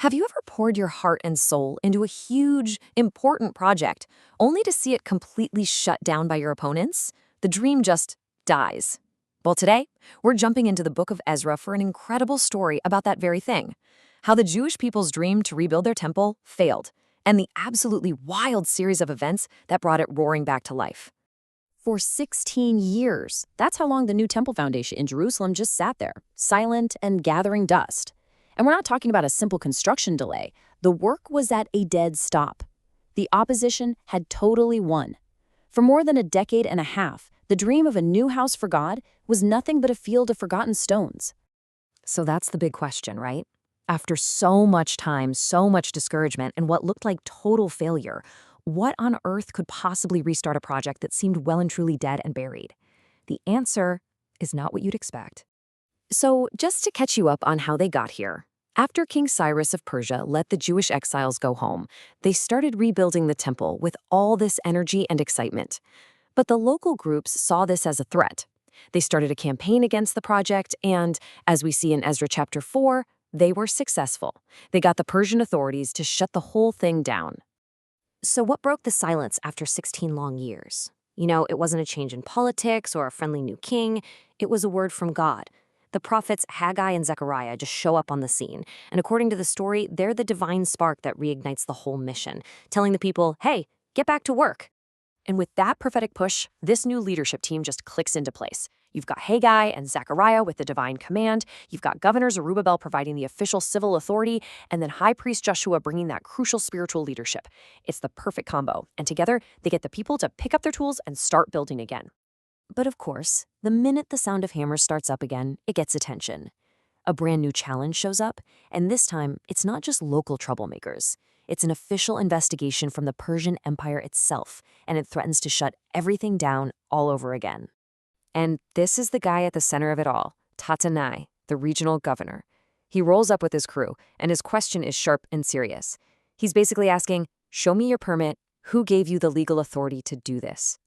Have you ever poured your heart and soul into a huge, important project, only to see it completely shut down by your opponents? The dream just dies. Well, today, we're jumping into the book of Ezra for an incredible story about that very thing. How the Jewish people's dream to rebuild their temple failed, and the absolutely wild series of events that brought it roaring back to life. For 16 years, that's how long the new temple foundation in Jerusalem just sat there, silent and gathering dust. And we're not talking about a simple construction delay. The work was at a dead stop. The opposition had totally won. For more than a decade and a half, the dream of a new house for God was nothing but a field of forgotten stones. So that's the big question, right? After so much time, so much discouragement, and what looked like total failure, what on earth could possibly restart a project that seemed well and truly dead and buried? The answer is not what you'd expect. So, just to catch you up on how they got here, after King Cyrus of Persia let the Jewish exiles go home, they started rebuilding the temple with all this energy and excitement. But the local groups saw this as a threat. They started a campaign against the project, and, as we see in Ezra chapter 4, they were successful. They got the Persian authorities to shut the whole thing down. So what broke the silence after 16 long years? It wasn't a change in politics or a friendly new king. It was a word from God. The prophets Haggai and Zechariah just show up on the scene, and according to the story, they're the divine spark that reignites the whole mission, telling the people, hey, get back to work. And with that prophetic push, this new leadership team just clicks into place. You've got Haggai and Zechariah with the divine command, you've got Governor Zerubbabel providing the official civil authority, and then High Priest Joshua bringing that crucial spiritual leadership. It's the perfect combo, and together, they get the people to pick up their tools and start building again. But of course, the minute the sound of hammers starts up again, it gets attention. A brand new challenge shows up, and this time, it's not just local troublemakers. It's an official investigation from the Persian Empire itself, and it threatens to shut everything down all over again. And this is the guy at the center of it all, Tatanai, the regional governor. He rolls up with his crew, and his question is sharp and serious. He's basically asking, show me your permit, who gave you the legal authority to do this?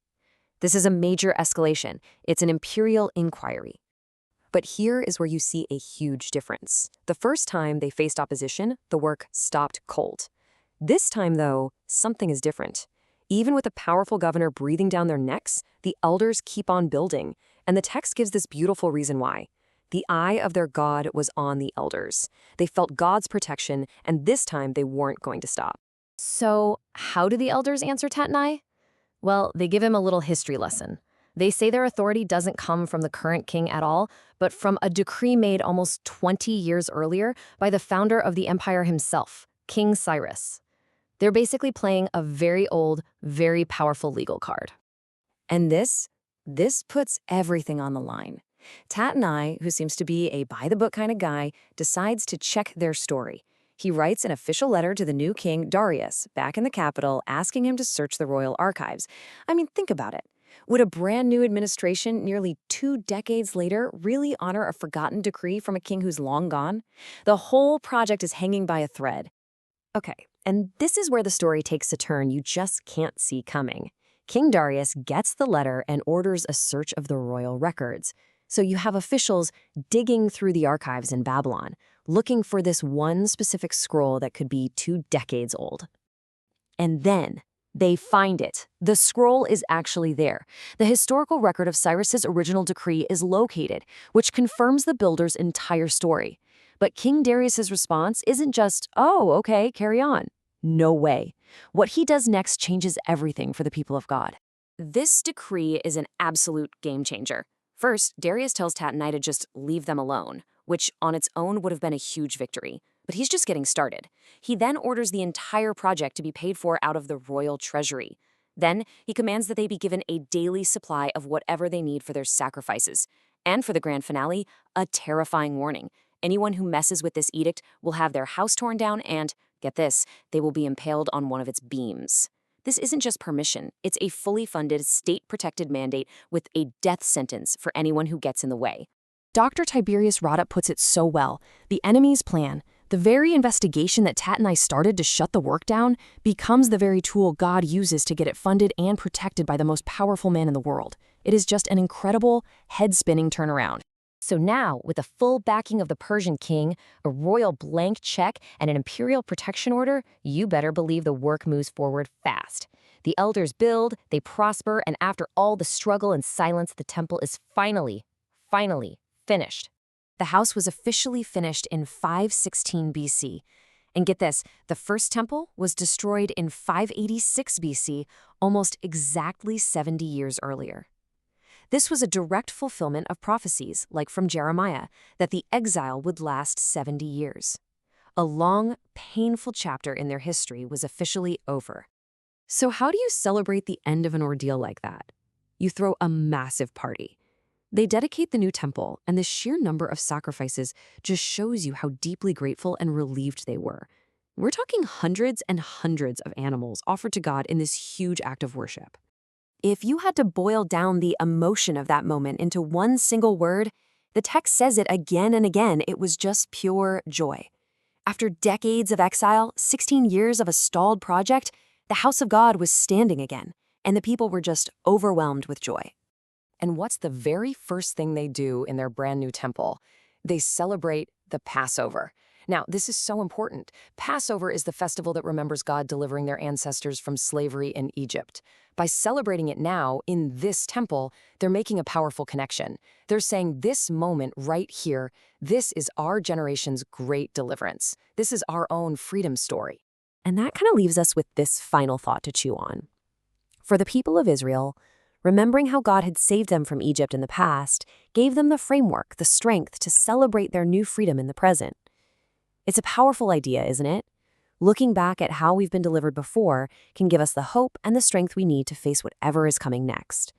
This is a major escalation. It's an imperial inquiry. But here is where you see a huge difference. The first time they faced opposition, the work stopped cold. This time, though, something is different. Even with a powerful governor breathing down their necks, the elders keep on building, and the text gives this beautiful reason why. The eye of their God was on the elders. They felt God's protection, and this time they weren't going to stop. So, how do the elders answer Tatanai? Well, they give him a little history lesson. They say their authority doesn't come from the current king at all, but from a decree made almost 20 years earlier by the founder of the empire himself, King Cyrus. They're basically playing a very old, very powerful legal card. And this puts everything on the line. Tatanai, who seems to be a by-the-book kind of guy, decides to check their story. He writes an official letter to the new king, Darius, back in the capital, asking him to search the royal archives. I mean, think about it. Would a brand new administration nearly 2 decades later really honor a forgotten decree from a king who's long gone? The whole project is hanging by a thread. Okay, and this is where the story takes a turn you just can't see coming. King Darius gets the letter and orders a search of the royal records. So you have officials digging through the archives in Babylon, looking for this one specific scroll that could be 2 decades old. And then they find it. The scroll is actually there. The historical record of Cyrus's original decree is located, which confirms the builder's entire story. But King Darius's response isn't just, oh, okay, carry on. No way. What he does next changes everything for the people of God. This decree is an absolute game changer. First, Darius tells Tatanai to just leave them alone, which on its own would have been a huge victory. But he's just getting started. He then orders the entire project to be paid for out of the royal treasury. Then he commands that they be given a daily supply of whatever they need for their sacrifices. And for the grand finale, a terrifying warning. Anyone who messes with this edict will have their house torn down and, get this, they will be impaled on one of its beams. This isn't just permission, it's a fully funded, state-protected mandate with a death sentence for anyone who gets in the way. Dr. Tiberius Rata puts it so well. The enemy's plan, the very investigation that Tatanai started to shut the work down, becomes the very tool God uses to get it funded and protected by the most powerful man in the world. It is just an incredible, head-spinning turnaround. So now, with the full backing of the Persian king, a royal blank check, and an imperial protection order, you better believe the work moves forward fast. The elders build, they prosper, and after all the struggle and silence, the temple is finally finished. The house was officially finished in 516 BC. And get this, the first temple was destroyed in 586 BC, almost exactly 70 years earlier. This was a direct fulfillment of prophecies, like from Jeremiah, that the exile would last 70 years. A long, painful chapter in their history was officially over. So how do you celebrate the end of an ordeal like that? You throw a massive party. They dedicate the new temple, and the sheer number of sacrifices just shows you how deeply grateful and relieved they were. We're talking hundreds and hundreds of animals offered to God in this huge act of worship. If you had to boil down the emotion of that moment into one single word, the text says it again and again. It was just pure joy. After decades of exile, 16 years of a stalled project, the house of God was standing again, and the people were just overwhelmed with joy. And what's the very first thing they do in their brand new temple? They celebrate the Passover. Now, this is so important. Passover is the festival that remembers God delivering their ancestors from slavery in Egypt. By celebrating it now, in this temple, they're making a powerful connection. They're saying this moment right here, this is our generation's great deliverance. This is our own freedom story. And that kind of leaves us with this final thought to chew on. For the people of Israel, remembering how God had saved them from Egypt in the past gave them the framework, the strength to celebrate their new freedom in the present. It's a powerful idea, isn't it? Looking back at how we've been delivered before can give us the hope and the strength we need to face whatever is coming next.